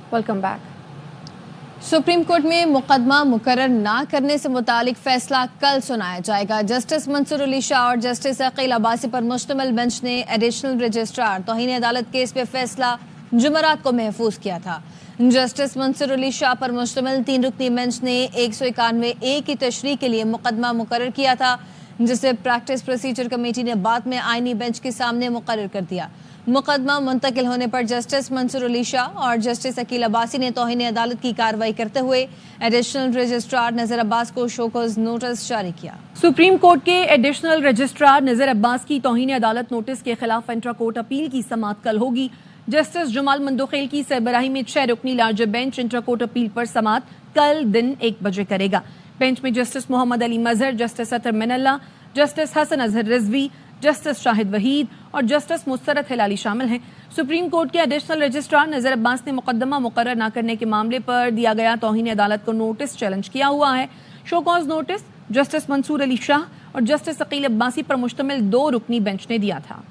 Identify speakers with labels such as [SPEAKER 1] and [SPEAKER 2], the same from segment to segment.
[SPEAKER 1] Welcome back. Supreme court में मुकदमा मुकर्रर ना करने से मुतालिक फैसला कल सुनाया जाएगा। जस्टिस मंसूर अली शाह और जस्टिस अकील अब्बासी पर मुश्तमिल बेंच ने एडिशनल रजिस्ट्रार तौहीन अदालत केस पे फैसला जुमेरात को महफूज किया था। जस्टिस मंसूर अली शाह पर मुश्तमिल 3 रुकनी बेंच ने 191A की तशरीह के लिए मुकदमा मुकर्रर किया था, जिसे प्रैक्टिस प्रोसीजर कमेटी ने बाद में आईनी बेंच के सामने मुकर्रर कर दिया। मुकदमा मुंतकिल होने पर जस्टिस मंसूर अली शाह और जस्टिस अकील अब्बासी ने तौहीन अदालत की कार्रवाई करते हुए एडिशनल रजिस्ट्रार नजर अब्बास को शोकॉज नोटिस जारी किया।
[SPEAKER 2] सुप्रीम कोर्ट के एडिशनल रजिस्ट्रार नजर अब्बास की तौहीन अदालत नोटिस के खिलाफ इंट्रा कोर्ट अपील की समाअत कल होगी। जस्टिस जमाल मंदोखेल की सरबराही में 6 रुकनी larger bench intra court appeal पर समाअत कल दिन 1 बजे करेगा। बेंच में justice Mohammad Ali Mazhar, justice Athar Minallah, justice Hasan Azhar Rizvi, justice Shahid Waheed और जस्टिस मुस्तरत हिलाली शामिल हैं। सुप्रीम कोर्ट के एडिशनल रजिस्ट्रार नजर अब्बास ने मुकदमा मुकर्रर न करने के मामले पर दिया गया तौहीन अदालत को नोटिस चैलेंज किया हुआ है। Show cause notice justice Mansoor Ali Shah और जस्टिस अकील अब्बासी पर मुश्तमिल 2 रुकनी बेंच ने दिया था।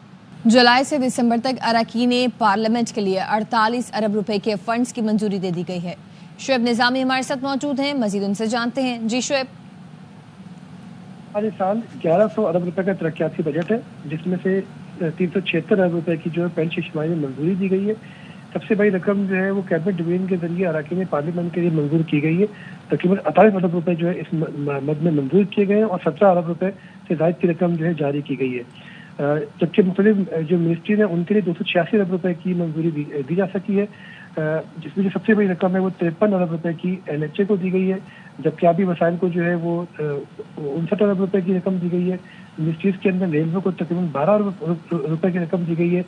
[SPEAKER 1] जुलाई से दिसंबर तक अरकान पार्लियामेंट के लिए 48 अरब रुपए के फंड्स की मंजूरी दे दी गई है। शुएब निजामी हमारे साथ मौजूद हैं, मजीद उनसे जानते हैं। जी शुएब।
[SPEAKER 3] हर साल 1100 अरब रुपए का तरक्याती बजट है, जिसमें से 376 अरब रुपए की जो है पेंशन शुमारी में मंजूरी दी गई है। सबसे बड़ी रकम जो है वो कैबिनेट डिवीजन के जरिए अरकान पार्लियामेंट के लिए मंजूर की गई है। तकरीबन 48 अरब रुपए जो है इस मद में मंजूर किए गए हैं और 17 अरब रुपए से ज़ायद की रकम जो है जारी की गई है। जबकि मुख्तलिफ जो मिनिस्ट्री है उनके लिए 286 अरब रुपए की मंजूरी दी जा सकी है, जिसमें जो सबसे बड़ी रकम है वो 53 अरब रुपए की NHA को दी गई है। जबकि आबी वसाइल को जो है वो 59 अरब रुपए की रकम दी गई है। मिनिस्ट्रीज के अंदर रेलवे को तकरीबन 12 अरब रुपए की रकम दी गई है।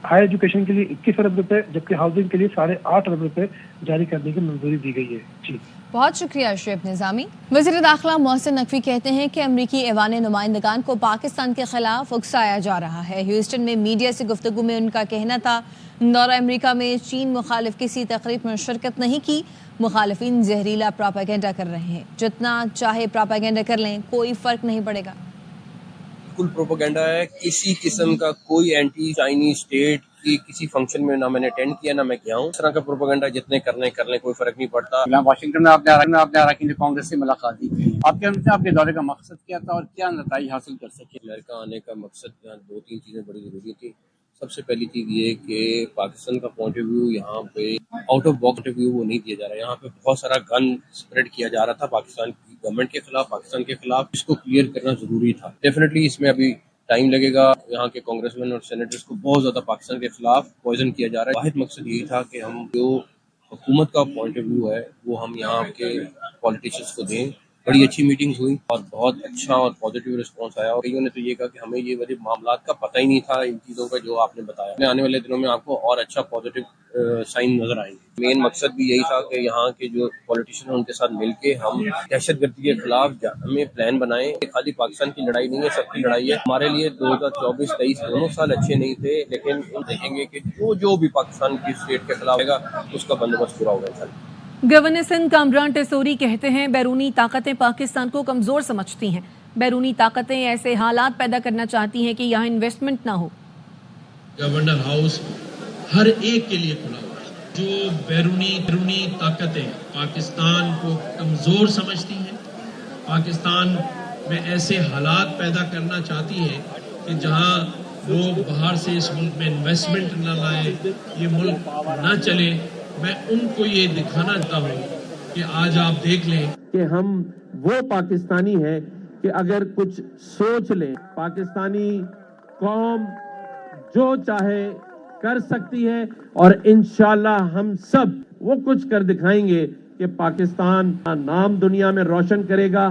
[SPEAKER 3] हायर एजुकेशन के लिए 21 अरब रुपए, जबकि हाउसिंग के लिए 8.5 अरब रुपए जारी करने की मंजूरी दी गई है। जी
[SPEAKER 1] बहुत शुक्रिया शुएब निजामी। वज़ीर दाखिला मोहसिन नकवी कहते हैं कि अमरीकी ऐवान नुमाइंदगान को पाकिस्तान के खिलाफ उकसाया जा रहा है। ह्यूस्टन में मीडिया से गुफ्तगू में उनका कहना था, दौरा अमरीका में चीन मुखालिफ किसी तकरीब में शिरकत नहीं की। मुखालिफिन जहरीला प्रोपेगेंडा कर रहे हैं, जितना चाहे प्रोपेगेंडा कर लें, कोई फर्क नहीं पड़ेगा।
[SPEAKER 4] बिल्कुल प्रोपेगेंडा है। किसी किस्म का कोई एंटी चाइनीज स्टेट की किसी फंक्शन में ना मैंने अटेंड किया ना मैं गया हूँ। इस तरह का प्रोपेगेंडा जितने करने कर लें, कोई फर्क नहीं पड़ता।
[SPEAKER 5] वाशिंगटन में आपने अरकान कांग्रेस से मुलाकात की, आपके दौरे का मकसद क्या था और क्या नतीजे हासिल कर सके?
[SPEAKER 4] अमेरिका आने का मकसद यहाँ 2-3 चीजें बड़ी जरूरी थी। सबसे पहली चीज ये कि पाकिस्तान का पॉइंट ऑफ व्यू यहाँ पे आउट ऑफ बॉक्स व्यू वो नहीं दिया जा रहा है। यहाँ पे बहुत सारा गन स्प्रेड किया जा रहा था पाकिस्तान की गवर्नमेंट के खिलाफ, पाकिस्तान के खिलाफ। इसको क्लियर करना जरूरी था। डेफिनेटली इसमें अभी टाइम लगेगा। यहाँ के कांग्रेसमैन और सेनेटर्स को बहुत ज्यादा पाकिस्तान के खिलाफ पॉइजन किया जा रहा है। वाहिद मकसद यही था कि हम जो हुकूमत का पॉइंट ऑफ व्यू है वो हम यहाँ के पॉलिटिशियंस को दें। बड़ी अच्छी मीटिंग्स हुई और बहुत अच्छा और पॉजिटिव रिस्पांस आया। और कईयों ने तो ये कहा कि हमें ये वाले मामलात का पता ही नहीं था, इन चीज़ों का जो आपने बताया। आने वाले दिनों में आपको और अच्छा पॉजिटिव साइन नजर आएंगे। मेन मकसद भी यही था कि यहाँ के जो पॉलिटिशियन हैं उनके साथ मिलके हम दहशतगर्दी के खिलाफ हमें प्लान बनाएं। खाली पाकिस्तान की लड़ाई नहीं है, सबकी लड़ाई है। हमारे लिए 2024-23 दोनों साल अच्छे नहीं थे, लेकिन हम देखेंगे कि जो भी पाकिस्तान की स्टेट के खिलाफ आएगा उसका बंदोबस्त पूरा होगा।
[SPEAKER 2] गवर्नर सिंध कामरान टेसोरी कहते हैं, बैरूनी ताकतें पाकिस्तान को कमजोर समझती हैं। बैरूनी ताकतें ऐसे हालात पैदा करना चाहती हैं कि यहाँ इन्वेस्टमेंट ना हो।
[SPEAKER 6] गवर्नर हाउस हर एक के लिए खुला हुआ है। जो बैरूनी ताकतें पाकिस्तान को कमजोर समझती हैं, पाकिस्तान में ऐसे हालात पैदा करना चाहती हैं कि जहाँ लोग बाहर से इस मुल्क में इन्वेस्टमेंट न लाए, ये मुल्क न चले, मैं उनको ये दिखाना चाहता हूँ कि आज आप देख लें
[SPEAKER 7] कि हम वो पाकिस्तानी हैं कि अगर कुछ सोच लें, पाकिस्तानी कौम जो चाहे कर सकती है और इंशाल्लाह हम सब वो कुछ कर दिखाएंगे कि पाकिस्तान का नाम दुनिया में रोशन करेगा।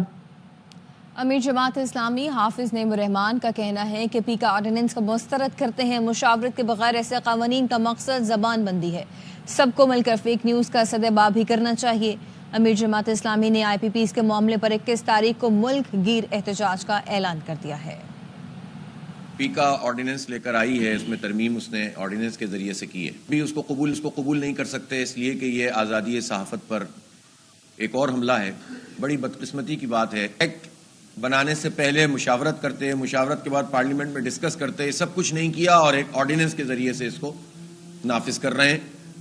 [SPEAKER 1] अमीर जमात इस्लामी हाफिज नईमुर रहमान का कहना है कि पीका ऑर्डिनेंस को मुस्तरद करते हैं। मुशावरत के बगैर ऐसे कानून का मकसद जबान बंदी है। सबको मिलकर फेक न्यूज़ का सदेबाब भी करना चाहिए। अमीर जमात इस्लामी ने IPPs के मामले पर 21 तारीख को मुल्क गिर एहतजाज का ऐलान कर दिया है।
[SPEAKER 8] पीका ऑर्डिनेंस लेकर आई है, इसमें तरमीम उसने ऑर्डिनेंस के जरिए से की है। भी उसको कबूल नहीं कर सकते, इसलिए कि ये आज़ादी सहाफ़त पर एक और हमला है। बड़ी बदकिस्मती की बात है। एक्ट बनाने से पहले मुशावरत करते, मुशावरत के बाद पार्लियामेंट में डिस्कस करते, सब कुछ नहीं किया और एक ऑर्डिनेंस के जरिए से इसको नाफिज कर रहे हैं।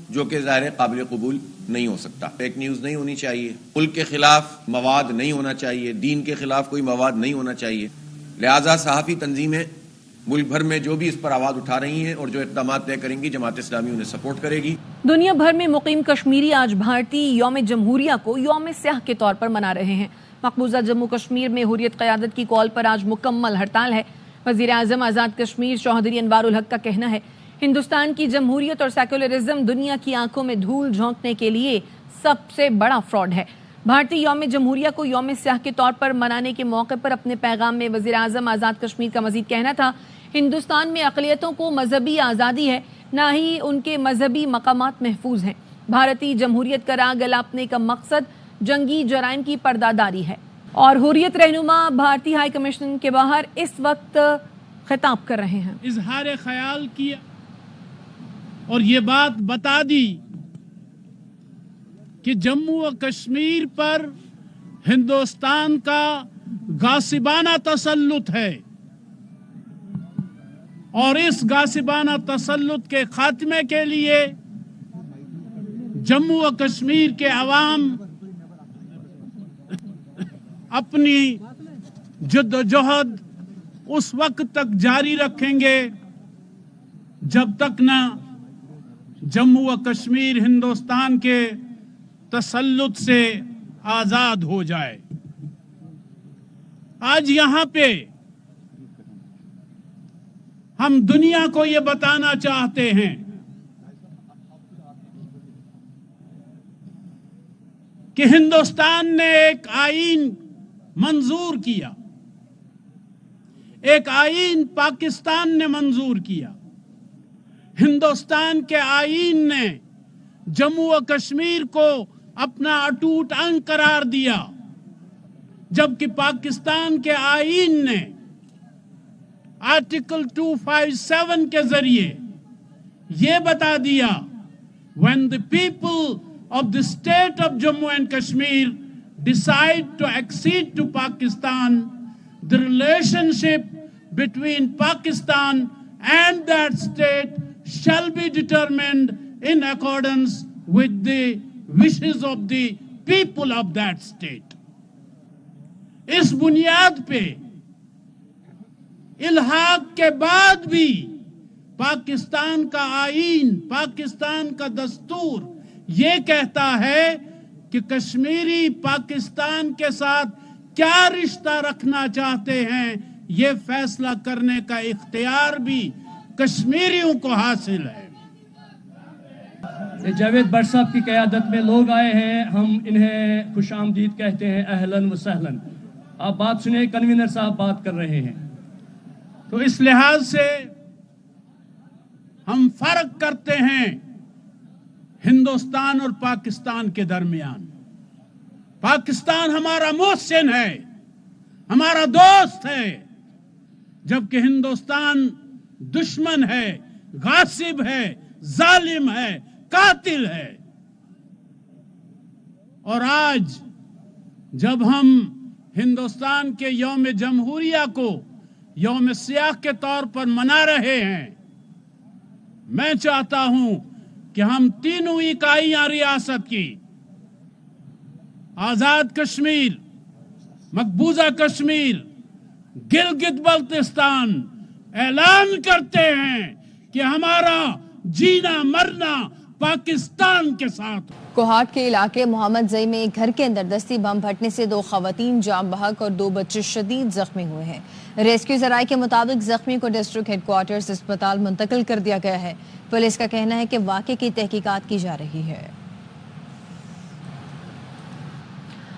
[SPEAKER 8] جو کہ ظاہر قابل قبول نہیں ہو سکتا. فیک نیوز نہیں ہونی چاہیے, ملک کے خلاف مواد نہیں ہونا چاہیے, دین کے خلاف کوئی مواد نہیں ہونا چاہیے. لہٰذا صحافی تنظیمیں ملک بھر میں جو بھی اس پر آواز اٹھا رہی ہیں اور جو اقدامات طے کریں گی, جماعت اسلامی انہیں سپورٹ کرے گی.
[SPEAKER 2] دنیا بھر میں مقیم کشمیری آج بھارتی یوم جمہوریہ کو یوم سیاہ کے طور پر منا رہے ہیں. مقبوضہ جموں کشمیر میں حریت قیادت کی کال پر آج مکمل ہڑتال ہے. وزیر اعظم آزاد کشمیر چوہدری انوار الحق کا کہنا ہے ہندوستان کی جمہوریت اور سیکولرزم دنیا کی آنکھوں میں دھول جھونکنے کے لیے سب سے بڑا فراڈ ہے. بھارتی یوم جمہوریہ کو یوم سیاہ کے طور پر منانے کے موقع پر اپنے پیغام میں وزیر اعظم آزاد کشمیر کا مزید کہنا تھا ہندوستان میں اقلیتوں کو مذہبی آزادی ہے, نہ ہی ان کے مذہبی مقامات محفوظ ہیں. بھارتی جمہوریت کا راگ الاپنے کا مقصد جنگی جرائم کی پردہ ہے. اور حریت رہنما بھارتی ہائی کمیشن کے باہر اس وقت خطاب کر رہے ہیں.
[SPEAKER 9] اظہار خیال کیا اور یہ بات بتا دی کہ جموں و کشمیر پر ہندوستان کا غاصبانہ تسلط ہے اور اس غاصبانہ تسلط کے خاتمے کے لیے جموں و کشمیر کے عوام اپنی جد و جہد اس وقت تک جاری رکھیں گے جب تک نہ جموں و کشمیر ہندوستان کے تسلط سے آزاد ہو جائے. آج یہاں پہ ہم دنیا کو یہ بتانا چاہتے ہیں کہ ہندوستان نے ایک آئین منظور کیا, ایک آئین پاکستان نے منظور کیا. ہندوستان کے آئین نے جموں و کشمیر کو اپنا اٹوٹ انگ قرار دیا, جبکہ پاکستان کے آئین نے آرٹیکل 257 کے ذریعے یہ بتا دیا when the people of the state of Jammu and Kashmir decide to accede to Pakistan, the relationship between Pakistan and that state shall be determined in accordance with the wishes of the people of that state. اس بنیاد پہ الحاق کے بعد بھی پاکستان کا آئین, پاکستان کا دستور یہ کہتا ہے کہ کشمیری پاکستان کے ساتھ کیا رشتہ رکھنا چاہتے ہیں, یہ فیصلہ کرنے کا اختیار بھی کشمیریوں کو حاصل ہے.
[SPEAKER 10] جاوید بٹ صاحب کی قیادت میں لوگ آئے ہیں, ہم انہیں خوش آمدید کہتے ہیں, اہلاً و سہلاً. آپ بات سنیں, کنوینر صاحب بات کر رہے ہیں.
[SPEAKER 9] تو اس لحاظ سے ہم فرق کرتے ہیں ہندوستان اور پاکستان کے درمیان. پاکستان ہمارا محسن ہے, ہمارا دوست ہے, جبکہ ہندوستان دشمن ہے, غاصب ہے, ظالم ہے, قاتل ہے. اور آج جب ہم ہندوستان کے یوم جمہوریہ کو یوم سیاہ کے طور پر منا رہے ہیں, میں چاہتا ہوں کہ ہم تینوں اکائیاں ریاست کی, آزاد کشمیر, مقبوضہ کشمیر, گلگت بلتستان, اعلان کرتے ہیں کہ ہمارا جینا مرنا پاکستان کے ساتھ.
[SPEAKER 1] کوہاٹ کے علاقے محمد زئی میں ایک گھر کے اندر دستی بم پھٹنے سے 2 خواتین جاں بحق اور 2 بچے شدید زخمی ہوئے ہیں. ریسکیو ذرائع کے مطابق زخمی کو ڈسٹرکٹ ہیڈ کوارٹرز اسپتال منتقل کر دیا گیا ہے. پولیس کا کہنا ہے کہ واقعے کی تحقیقات کی جا رہی ہے.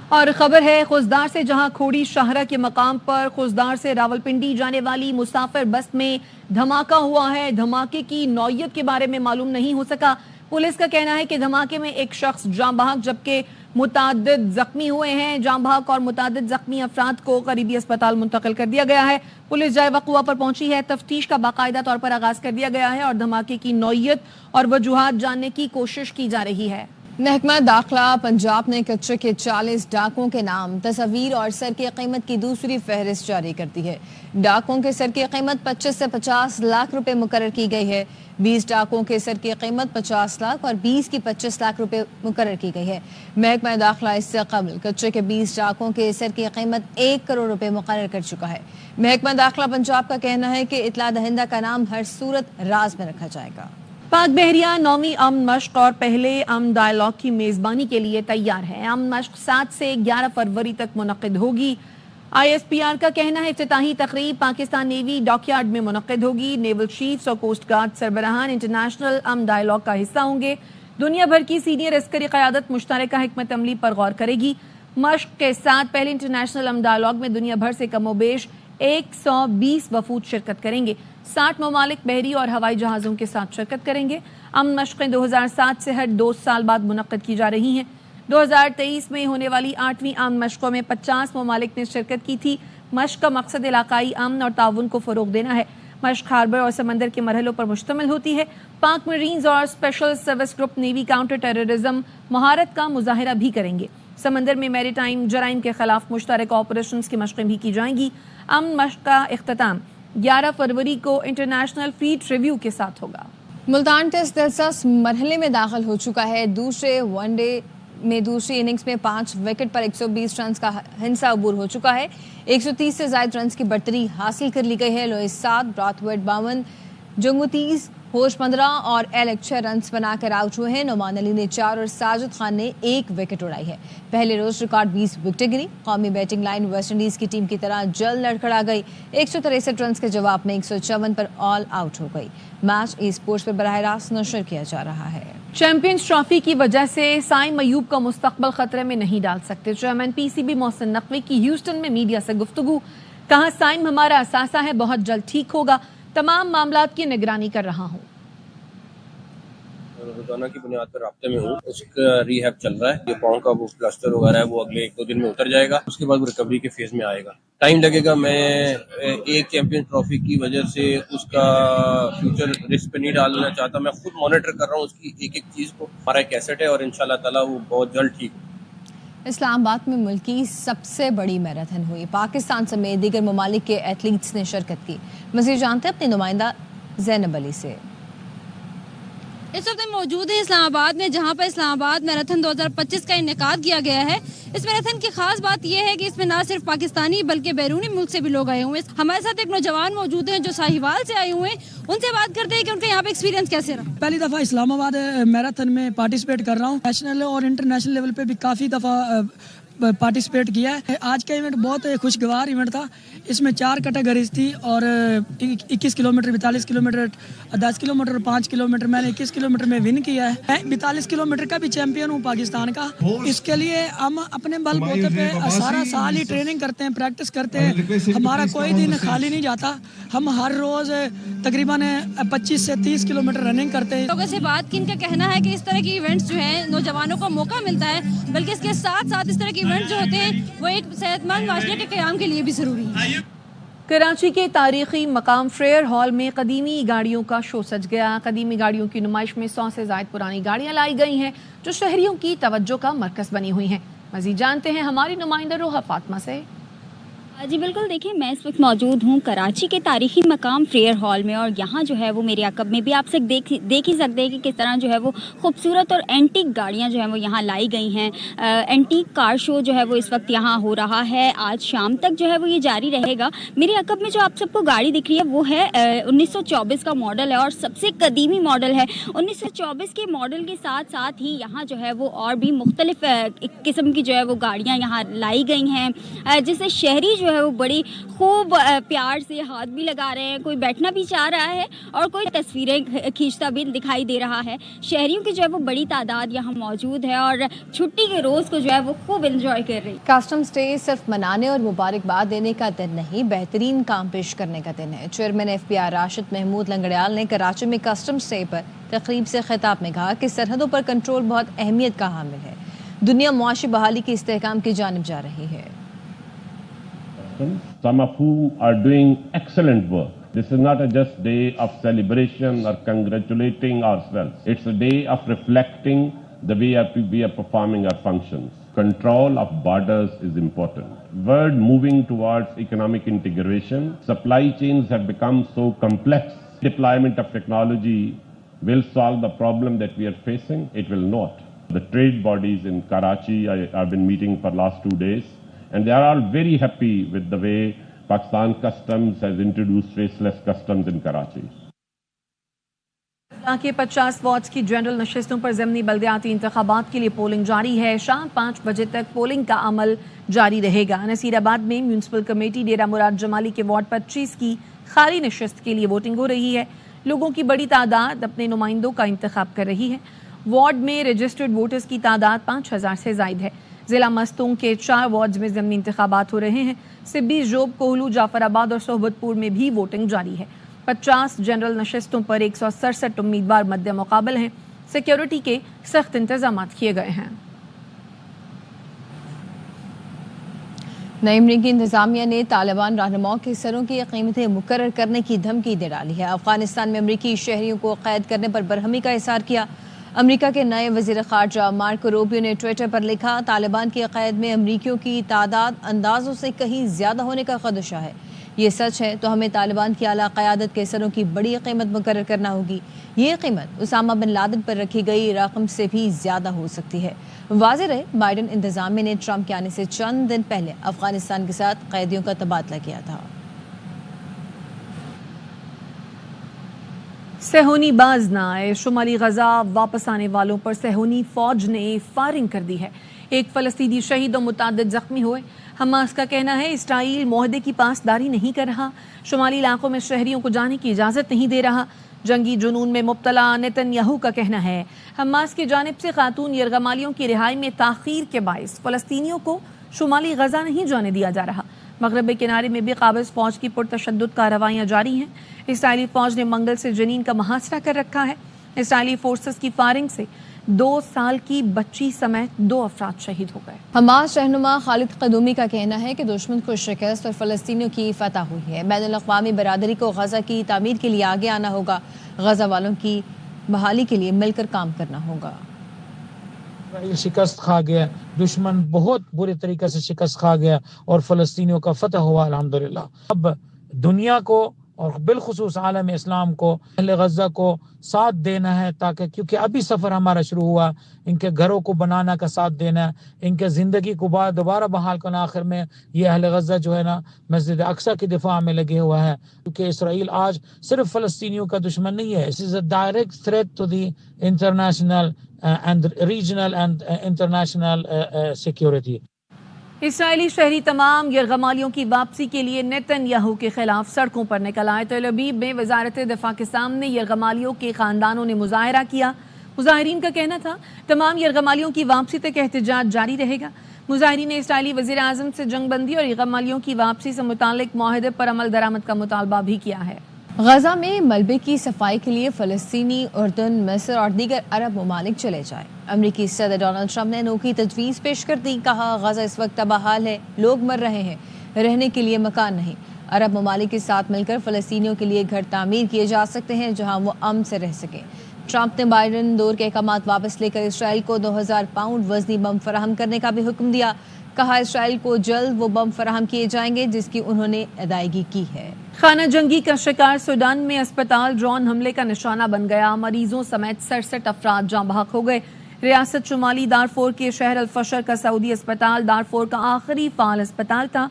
[SPEAKER 2] اور خبر ہے خوزدار سے, جہاں کھوڑی شاہراہ کے مقام پر خوزدار سے راولپنڈی جانے والی مسافر بس میں دھماکہ ہوا ہے. دھماکے کی نوعیت کے بارے میں معلوم نہیں ہو سکا. پولیس کا کہنا ہے کہ دھماکے میں ایک شخص جاں بحق جبکہ متعدد زخمی ہوئے ہیں. جاں بحق اور متعدد زخمی افراد کو قریبی اسپتال منتقل کر دیا گیا ہے. پولیس جائے وقوع پر پہنچی ہے. تفتیش کا باقاعدہ طور پر آغاز کر دیا گیا ہے اور دھماکے کی نوعیت اور وجوہات جاننے کی کوشش کی جا رہی ہے.
[SPEAKER 1] महकमा दाखिला पंजाब ने कच्चे के 40 डाकों के नाम, तस्वीर और सर की कीमत की दूसरी फहरिस्त जारी कर दी है। डाकों के सर की कीमत 25 से 50 लाख रुपए मुकर्रर की गई है। 20 डाकों के सर की कीमत 50 लाख और 20 की 25 लाख रुपए मुकर्रर की गई है। महकमा दाखिला इससे कबल कच्चे के 20 डाकों के सर की कीमत 1 करोड़ रुपए मुकर्रर कर चुका है। महकमा दाखिला पंजाब का कहना है कि इत्तला दहिंदा का नाम हर सूरत राज में रखा जाएगा।
[SPEAKER 2] पाक बहरिया 9वीं अमन मश्क और पहले अमन डायलॉग की मेज़बानी के लिए तैयार है। अमन मश्क 7 से 11 फरवरी तक मुनक्किद होगी। ISPR का कहना है इफ्तिताही तकरीब पाकिस्तान नेवी डॉकयार्ड में मुनक्किद होगी। नेवल चीफ्स और कोस्ट गार्ड सरबराहान इंटरनेशनल अमन डायलॉग का हिस्सा होंगे। दुनिया भर की सीनियर अस्करी क़यादत मुश्तरका हिकमत अमली पर गौर करेगी। मश्क के साथ पहले इंटरनेशनल अमन डायलॉग में दुनिया भर से कमोबेश 120 वफूद शिरकत करेंगे। 60 ममालिक बहरी और हवाई जहाज़ों के साथ शिरकत करेंगे। अमन मश्क़ें 2007 से हर 2 साल बाद मुनक्किद की जा रही हैं। 2023 में होने वाली 8वीं अमन मश्क़ों में 50 ममालिक ने शिरकत की थी। मश्क़ का मकसद इलाकाई अमन और ताउन को फ़रोग़ देना है। मश्क़ हार्बर और समंदर के मरहलों पर मुश्तमिल होती है। पाक मरीन्स और special service group navy counter terrorism महारत का मुजाहिरा भी करेंगे। समंदर में मैरीटाइम जराइम के खिलाफ मुश्तरक ऑपरेशंस की मशक़ें भी की जाएंगी। अमन मश्क़ का इख्तिताम 11 फरवरी को इंटरनेशनल फ्लीट रिव्यू के साथ होगा।
[SPEAKER 1] मुल्तान टेस्ट दिलचस्प मरहले में दाखिल हो चुका है। दूसरे वनडे में दूसरी इनिंग्स में 5 विकेट पर 120 रन का हिंसा अबूर हो चुका है। 130 से ज़ायद रन की बढ़तरी हासिल कर ली गई है। लोइस 7, ब्रॉथवेट 52, जंगू 30, होश 15 और एलेक्स 6 रन बनाकर आउट हुए हैं। नोमान अली ने 4 और साजिद खान ने 1 विकेट उड़ाई है। पहले रोज रिकॉर्ड 20 विकेटें गिरी। कौमी बैटिंग लाइन वेस्ट इंडीज की टीम की तरह जल्द लड़खड़ा गई। 163 रन के जवाब में 154 पर ऑल आउट हो गई। मैच ई स्पोर्ट्स पर बराह रास्त नशर किया जा रहा है।
[SPEAKER 2] चैंपियंस ट्रॉफी की वजह से साइम अयूब का मुस्तकबल खतरे में नहीं डाल सकते। चेयरमैन PCB मोहसिन नकवी की ह्यूस्टन में मीडिया से गुफ्तगू। कहा, साइम हमारा असासा है, बहुत जल्द ठीक होगा। तमाम मामलात की निगरानी कर रहा हूँ।
[SPEAKER 4] रोजाना की बुनियाद पर राब्ते में हूँ। उसका रीहैब चल रहा है। जो पाँव का वो प्लास्टर वगैरह है वो अगले 1-2 दिन में उतर जाएगा। उसके बाद वो रिकवरी के फेज में आएगा। टाइम लगेगा। मैं एक चैंपियन ट्रॉफी की वजह से उसका फ्यूचर रिस्क पे नहीं डालना चाहता। मैं खुद मॉनिटर कर रहा हूँ उसकी एक चीज़ को। हमारा एक एसेट है और इंशाल्लाह ताला वो बहुत जल्द ठीक हो।
[SPEAKER 1] इस्लामाबाद में मुल्क की सबसे बड़ी मैराथन हुई। पाकिस्तान समेत दीगर ममालिक के एथलीट्स ने शिरकत की। मज़ीद जानते हैं अपनी नुमाइंदा ज़ैनब अली से।
[SPEAKER 11] इस वक्त हम मौजूद है इस्लामाबाद में, जहां पर इस्लामाबाद मैराथन 2025 का इनेकाद किया गया है। इस मैराथन की खास बात यह है कि इसमें ना सिर्फ पाकिस्तानी बल्कि बैरूनी मुल्क से भी लोग आए हुए हैं। हमारे साथ एक नौजवान मौजूद हैं जो साहिवाल से आए हुए हैं। उनसे बात करते हैं कि उनका यहाँ पे एक्सपीरियंस कैसे रहा।
[SPEAKER 12] पहली दफा इस्लामाबाद मैराथन में पार्टिसिपेट कर रहा हूँ। नेशनल और इंटरनेशनल लेवल पे भी काफी दफा पार्टिसिपेट किया है। आज का इवेंट बहुत खुशगवार इवेंट था। इसमें 4 कैटेगरीज थी और 21 किलोमीटर, 42 किलोमीटर, 10 किलोमीटर, 5 किलोमीटर। मैंने 21 किलोमीटर में विन किया है। मैं 42 किलोमीटर का भी चैंपियन हूँ पाकिस्तान का। इसके लिए हम अपने बलबूते पे सारा साल ही ट्रेनिंग करते हैं, प्रैक्टिस करते हैं। हमारा कोई दिन खाली नहीं जाता। हम हर रोज तकरीबन 25 से 30 किलोमीटर रनिंग करते हैं।
[SPEAKER 11] लोगों से बात की इनका कहना है कि इस तरह की इवेंट्स जो है नौजवानों को मौका मिलता है, बल्कि इसके साथ साथ इस तरह के इवेंट जो होते हैं वो एक सेहतमंद माशरे के क़याम के लिए भी जरूरी है।
[SPEAKER 2] कराची के तारीखी मकाम फेयर हॉल में कदीमी गाड़ियों का शो सज गया। कदीमी गाड़ियों की नुमाइश में 100 से ज़ायद पुरानी गाड़ियां लाई गई हैं जो शहरियों की तवज्जो का मरकज बनी हुई हैं। मज़ीद जानते हैं हमारी नुमाइंदा रोहा फातिमा से।
[SPEAKER 13] जी बिल्कुल, देखिए मैं इस वक्त मौजूद हूँ कराची के तारीखी मकाम फेयर हॉल में और यहाँ जो है वो मेरे अकब में भी आप सब देख ही सकते हैं कि किस तरह जो है वो खूबसूरत और एंटीक गाड़ियाँ जो है वो यहाँ लाई गई हैं। एंटीक कार शो जो है वो इस वक्त यहाँ हो रहा है। आज शाम तक जो है वो ये जारी रहेगा। मेरे अकब में जो आप सबको गाड़ी दिख रही है वो है 1924 का मॉडल है और सबसे कदीमी मॉडल है। 1924 के मॉडल के साथ साथ ही यहाँ जो है वो और भी मुख्तलिफ किस्म की जो है वो गाड़ियाँ यहाँ लाई गई हैं, जिससे शहरी जो है वो बड़ी खूब प्यार से हाथ भी लगा रहे हैं। कोई बैठना भी चाह रहा है और कोई तस्वीरें खींचता भी दिखाई दे रहा है। शहरियों की जो है वो बड़ी तादाद यहाँ मौजूद है और छुट्टी के रोज़ को जो है वो खूब एंजॉय कर रही है।
[SPEAKER 1] कस्टम्स डे सिर्फ मनाने और मुबारकबाद देने का दिन नहीं, बेहतरीन काम पेश करने का दिन है। चेयरमैन FPR राशिद महमूद लंगड़ियाल ने कराची में कस्टम्स डे पर तकरीब से खिताब में कहा कि सरहदों पर कंट्रोल बहुत अहमियत का हामिल है। दुनिया मुआशी बहाली की इस्तेहकाम की जानिब जा रही है।
[SPEAKER 7] Some of whom are doing excellent work. This is not a just day of celebration or congratulating ourselves. It's a day of reflecting the way we are performing our functions. Control of borders is important. World moving towards economic integration. Supply chains have become so complex. Deployment of technology will solve the problem that we are facing. It will not. The trade bodies in Karachi, I've been meeting for last 2 days, and they are all very happy with the way Pakistan Customs has introduced faceless customs in Karachi.
[SPEAKER 2] के 50 wards की general नशिस्तों पर ज़मीनी बल्दियाती इंतखाबात के लिए polling जारी है। शाम 5 बजे तक पोलिंग का अमल जारी रहेगा। नसीराबाद में म्यूनसिपल कमेटी डेरा मुराद जमाली के वार्ड 25 की खाली नशिस्त के लिए वोटिंग हो रही है। लोगों की बड़ी तादाद अपने नुमाइंदों का इंतखाब कर रही है। वार्ड में रजिस्टर्ड वोटर्स की तादाद 5000 से ज़ायद है। ज़िला मस्तूंग के 4 वार्ड्स में ज़मीनी इंतखाबात हो रहे हैं। सिब्बी, जोब, कोहलू, जाफराबाद और सोहबतपुर में भी वोटिंग जारी है। 50 जनरल नशिस्तों पर 167 उम्मीदवार मद्दे मुकाबल हैं। सिक्योरिटी के सख्त इंतजाम किए गए हैं।
[SPEAKER 1] नई अमरीकी इंतजामिया ने तालिबान रहनुमाओं के सरों की कीमतें मुकर्रर करने की धमकी दे डाली है। अफगानिस्तान में अमरीकी शहरियों को कैद करने पर बरहमी का इज़हार किया। अमरीका के नए वज़ीर ख़ारजा मार्को रूबियो ने ट्विटर पर लिखा, तालिबान की क़ैद में अमरीकियों की तादाद अंदाज़ों से कहीं ज़्यादा होने का ख़दशा है। ये सच है तो हमें तालिबान की आला क़यादत के सरों की बड़ी कीमत मुकर्रर करना होगी। ये कीमत उसामा बिन लादेन पर रखी गई रकम से भी ज़्यादा हो सकती है। वाज़ेह रहे, बाइडन इंतज़ामिया ने ट्रंप के आने से चंद दिन पहले अफगानिस्तान के साथ कैदियों का तबादला किया था।
[SPEAKER 2] सेहूनी बाज न आए, शुमाली गजा वापस आने वालों पर सेहूनी फौज ने फायरिंग कर दी है। एक फ़लस्तीनी शहीद और मुतादिद ज़ख्मी हुए। हमास का कहना है इसराइल मुआहदे की पासदारी नहीं कर रहा, शुमाली इलाकों में शहरियों को जाने की इजाज़त नहीं दे रहा। जंगी जुनून में मुब्तला नेतन्याहू का कहना है हमास की जानिब से खातून यरगमालियों की रिहाई में ताख़ीर के बाइस फ़लस्तीनियों को शुमाली गजा नहीं जाने दिया जा रहा। मगरबी किनारे में भी काबिज़ फ़ौज की पुरतशद्दुद कार्रवाइयाँ जारी हैं। इसराइली फ़ौज ने मंगल से जनीन का मुहासरा कर रखा है। इसराइली फोर्सेस की फायरिंग से 2 साल की बच्ची समेत 2 अफराद शहीद हो गए।
[SPEAKER 1] हमास रहनुमा खालिद क़दूमी का कहना है कि दुश्मन को शिकस्त और फ़लस्तीनियों की फतह हुई है। बैनुल-अक़वामी बरादरी को गजा की तामीर के लिए आगे आना होगा। गजा वालों की बहाली के लिए मिलकर काम करना होगा।
[SPEAKER 14] शिकस्त खा गया, दुश्मन बहुत बुरे तरीके से शिकस्त खा गया और फ़लस्तीनियों का फतह हुआ अल्हम्दुलिल्लाह। अब दुनिया को और बिलखुसूस आलम इस्लाम को अहले गज़ा को साथ देना है, ताकि क्योंकि अभी सफ़र हमारा शुरू हुआ, इनके घरों को बनाना का साथ देना है, इनके ज़िंदगी को दोबारा बहाल करना। आखिर में ये अहले गज़ा जो है ना मस्जिद अक्सा की दिफा में लगे हुआ है, क्योंकि इसराइल आज सिर्फ फ़लस्तीनियों का दुश्मन नहीं है, it is a direct threat to the international and regional and international security.
[SPEAKER 2] इसराइली शहरी तमाम यरगमालियों की वापसी के लिए नेतन्याहू के खिलाफ सड़कों पर निकल आए। तेल अवीव में वजारत दिफा के सामने यरगमालियों के खानदानों ने मुजाहरा किया। मुजाहिरीन का कहना था तमाम यरगमालियों की वापसी तक एहतजाज जारी रहेगा। मुजाहिरीन ने इसराइली वज़ीर आज़म से जंगबंदी और यरगमालियों की वापसी से मुतालिक मुआहदे पर अमल दरामद का मुतालबा भी किया है।
[SPEAKER 1] गजा में मलबे की सफाई के लिए फ़लस्तीनी, उर्दन, मिस्र और दीगर अरब ममालिक चले जाएं। अमरीकी सदर डोनाल्ड ट्रंप ने अनोखी तजवीज़ पेश कर दी। कहा, गजा इस वक्त तबाहाल है, लोग मर रहे हैं, रहने के लिए मकान नहीं। अरब ममालिक के साथ मिलकर फ़लस्तीनियों के लिए घर तामीर किए जा सकते हैं जहाँ वो अमन से रह सकें। ट्रंप ने बाइडन दौर के अहकामात वापस लेकर इसराइल को 2000 पाउंड वज़नी बम फराहम करने का भी हुक्म दिया। कहा, इसराइल को जल्द वो बम फराहम किए जाएंगे जिसकी उन्होंने अदायगी की है।
[SPEAKER 2] खाना जंगी का शिकार सूडान में अस्पताल ड्रोन हमले का निशाना बन गया। मरीजों समेत 67 अफराद जाँ बहक हो गए। रियासत शुमाली दारफोर के शहर अल-फशर का सऊदी अस्पताल दारफोर का आखिरी फाल अस्पताल था।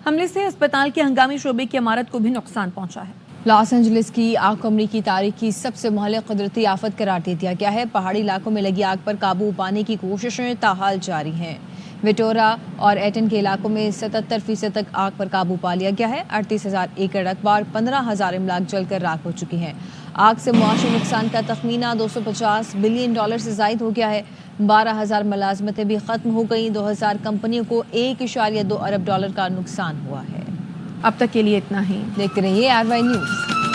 [SPEAKER 2] हमले से अस्पताल के हंगामी शोबे की इमारत को भी नुकसान पहुंचा है।
[SPEAKER 1] लॉस एंजलिस की आग को अमरीकी तारीख की सबसे महलिक कुदरती आफत करार दे दिया गया है। पहाड़ी इलाकों में लगी आग पर काबू पाने की कोशिशें ताहाल जारी हैं। विटोरा और एटन के इलाकों में 77% तक आग पर काबू पा लिया गया है। 38,000 एकड़ रकबा और 15,000 इमलाक जलकर राख हो चुकी हैं। आग से मुआशी नुकसान का तखमीना $250 बिलियन से जायद हो गया है। 12,000 मुलाजमतें भी खत्म हो गई। 2000 कंपनियों को $1.2 अरब का नुकसान हुआ है।
[SPEAKER 2] अब तक के लिए इतना ही।
[SPEAKER 1] देखते रहिए RY न्यूज़।